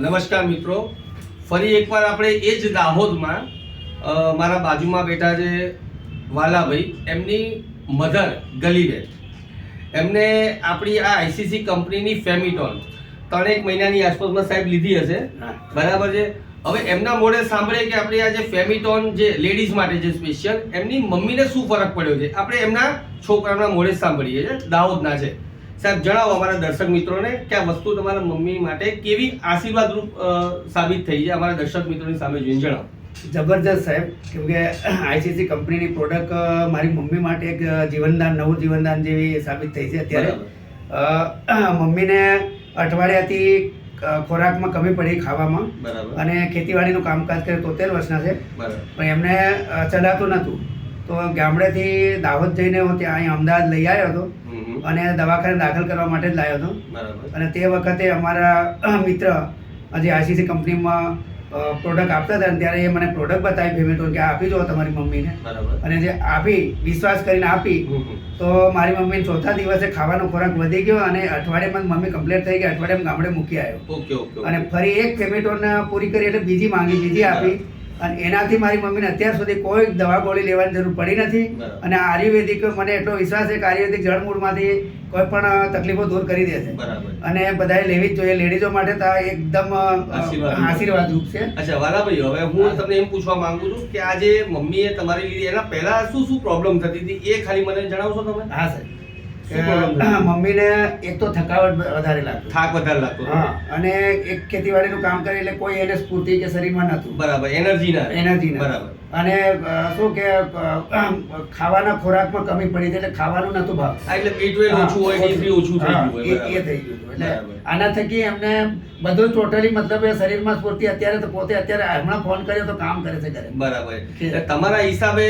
નમસ્કાર મિત્રો, ફરી એકવાર આપણે એ જ દાહોદમાં મારા બાજુમાં બેઠા છે વાલાભાઈ, એમની મધર ગલીબેન, એમને આપણી આ આઈસીસી કંપનીની ફેમિટોન 3 મહિનાની આસપાસમાં સાહેબ લીધી હશે, બરાબર છે. હવે એમના મોઢે સાંભળે કે આપણી આ જે ફેમિટોન જે લેડીઝ માટે જે સ્પેશિયલ, એમની મમ્મીને શું ફરક પડ્યો છે, આપણે એમના છોકરાના મોઢે સાંભળીએ છીએ. દાહોદના છે સાહેબ, જણાવો અમારા દર્શક મિત્રોને કે આ વસ્તુ તમારા મમ્મી માટે કેવી આશીર્વાદરૂપ સાબિત થઈ છે, અમારા દર્શક મિત્રોની સામે જોઈને જણાવો. જબરજસ્ત સાહેબ, કેમ કે આઈસીસી કંપનીની પ્રોડક્ટ મારી મમ્મી માટે એક જીવનદાન, નવું જીવનદાન જેવી સાબિત થઈ છે. અત્યારે મમ્મીને અઠવાડિયાથી ખોરાકમાં કમી પડી ખાવામાં, અને ખેતીવાડીનું કામકાજ કરે, 73 વર્ષના છે, પણ એમને ચલાતું નહોતું. તો ગામડેથી દાહોદ જઈને હું ત્યાં અહીં અમદાવાદ લઈ આવ્યો હતો અને દવાખાને દાખલ કરવા માટે જ લાવ્યો હતો. અને તે વખતે અમારા મિત્ર જે આઈસીસી કંપનીમાં પ્રોડક્ટ આપતા હતા ત્યારે એ મને પ્રોડક્ટ બતાવી ફેમિટોન કે આપી દો તમારી મમ્મીને. અને જે આપી, વિશ્વાસ કરીને આપી, તો મારી મમ્મીને ચોથા દિવસે ખાવાનો ખોરાક વધી ગયો અને અઠવાડિયામાં મમ્મી કમ્પ્લીટ થઈ ગઈ. અઠવાડિયામાં ગામડે મૂકી આવ્યો અને ફરી એક ફેમિટોન પૂરી કરી એટલે બીજી માંગી, બીજી આપી. અને એનાથી મારી મમ્મીને અત્યાર સુધી કોઈ દવા ગોળી લેવાની જરૂર પડી નથી. અને આયુર્વેદિક, મને એટલો વિશ્વાસ છે કે આયુર્વેદિક જળમૂળમાંથી કોઈ પણ તકલીફો દૂર કરી દે છે. અને બધાએ લેવી જ જોઈએ. લેડીઝો માટે તો એકદમ આશીર્વાદ રૂપ છે. અચ્છા વાલાભાઈ, હવે હું તમને એમ પૂછવા માંગુ છું કે આ જે મમ્મીએ તમારી લીધી એના પહેલા શું શું પ્રોબ્લેમ થતી હતી એ ખાલી મને જણાવશો તમે? હા સાહેબ, મમ્મીને એક તો થકાવટ વધારે લાગતો, થાક વધારે લાગતો, અને એક ખેતીવાડીનું કામ કરે એટલે કોઈ એને સ્ફૂર્તિ કે શરીરમાં નતું, બરાબર, એનર્જી ના, બરાબર. અને શું કે ખાવાના ખોરાકમાં કમી પડી એટલે ખાવાનું નતું ભાવ, એટલે B12 ઓછું હોય, D3 ઓછું થઈ ગયું, એ થઈ ગયું. એટલે આના થકી એમને બધું ટોટલી, મતલબ એ શરીરમાં સ્ફૂર્તિ. અત્યારે તો પોતે અત્યારે હમણાં ફોન કર્યો તો કામ કરે છે ઘરે, બરાબર. તમારા હિસાબે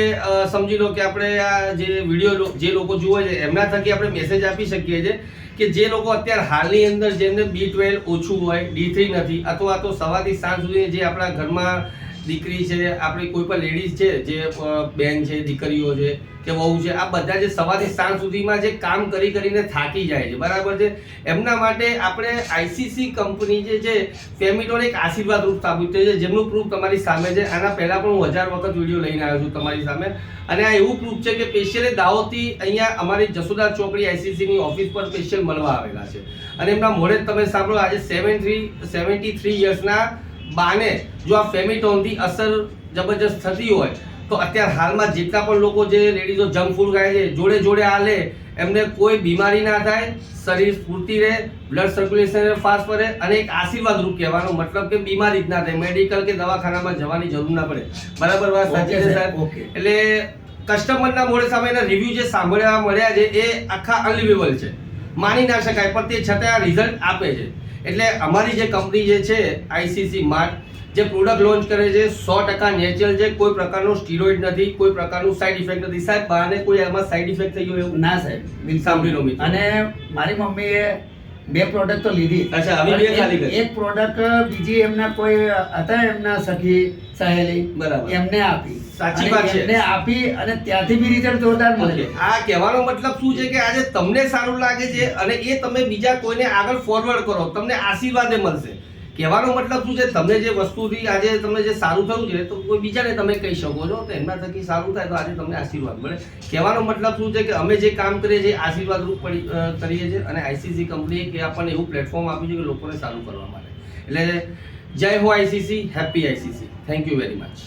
સમજી લો કે આપણે આ જે વિડીયો જે લોકો જુએ છે એમના થકી આપણે મેસેજ આપી શકીએ છીએ કે જે લોકો અત્યારે હાલની અંદર જેમને B12 ઓછું હોય, D3 નથી, અથવા તો સવારથી સાંજ સુધી જે આપણા ઘરમાં દીકરી છે, આપણી કોઈ પણ લેડીઝ છે, જે બેન છે, દીકરીઓ છે કે વહુ છે, આ બધા જે સવારથી સાંજ સુધીમાં જે કામ કરી કરીને થાકી જાય છે, બરાબર છે, એમના માટે આપણે આઈસીસી કંપની જે છે ફેમિટોન એક આશીર્વાદ રૂપ સાબિત થઈ છે, જેમનું પ્રૂફ તમારી સામે છે. આના પહેલા પણ હું 1000 વખત વિડીયો લઈને આવ્યો છું તમારી સામે, અને આ એવું પ્રૂફ છે કે સ્પેશિયલી દાહોદથી અહીંયા અમારી જસુદાર ચોકડી આઈસીસીની ઓફિસ પર સ્પેશિયલ મળવા આવેલા છે. અને એમના મોઢે તમે સાંભળો, આજે 73 યર્સના બાને જો આ ફેમિટોનથી અસર જબરજસ્ત થતી હોય તો અત્યારે હાલમાં જેટલા પણ લોકો જે લેડીઝો જંક ફૂડ ખાય છે, જોડે જોડે આ લે, એમને કોઈ બીમારી ના થાય, શરીર સ્ફૂર્તિ રહે, બ્લડ સર્ક્યુલેશન ફાસ્ટ ફરે, અને એક આશીર્વાદ રૂપ કહેવાનો મતલબ કે બીમારી જ ના થાય, મેડિકલ કે દવાખાનામાં જવાની જરૂર ના પડે. બરાબર વાત સાચી છે સાહેબ? એટલે કસ્ટમરના મોઢે સામે એના રિવ્યુ જે સાંભળવા મળ્યા છે એ આખા અનલિવેબલ છે, માની ના શકાય, પણ તે છતાં આ રિઝલ્ટ આપે છે. એટલે અમારી જે કંપની જે છે આઈસીસી માર્ટ, જે પ્રોડક્ટ લોન્ચ કરે છે 100% નેચરલ છે, કોઈ પ્રકારનો સ્ટીરોઇડ નથી, કોઈ પ્રકારનું સાઈડ ઇફેક્ટ નથી. સાહેબ, બહાને કોઈ એમાં સાઈડ ઇફેક્ટ થઈ ગયો એવું? ના સાહેબ, સાંભળી લો મિત્રો. અને મારી મમ્મીએ 2 પ્રોડક્ટ તો લીધી. અચ્છા, હવે 2 ખાલી કરી. એક પ્રોડક્ટ બીજી એમના કોઈ હતા, એમના સખી સહેલી, બરાબર, એમને આપી. સાચી વાત છે, એમને આપી અને ત્યાંથી બી રિઝલ્ટ જોરદાર મળે. આ કહેવાનો મતલબ શું છે કે આજે તમને સારું લાગે છે અને એ તમે બીજા કોઈને આગળ ફોરવર્ડ કરો, તમને આશીર્વાદ મળશે. કહેવાનો મતલબ શું છે, તમને જે વસ્તુથી આજે તમને જે સારું થયું છે તો કોઈ બીજાને તમે કહી શકો છો, તો એમના થકી સારું થાય તો આજે તમને આશીર્વાદ મળે. કહેવાનો મતલબ શું છે કે અમે જે કામ કરીએ છીએ આશીર્વાદ રૂપ કરીએ છીએ, અને આઈસીસી કંપનીએ કે આપણને એવું પ્લેટફોર્મ આપ્યું છે કે લોકોને સારું કરવા માટે. એટલે જય હો ICC, happy ICC. Thank you very much.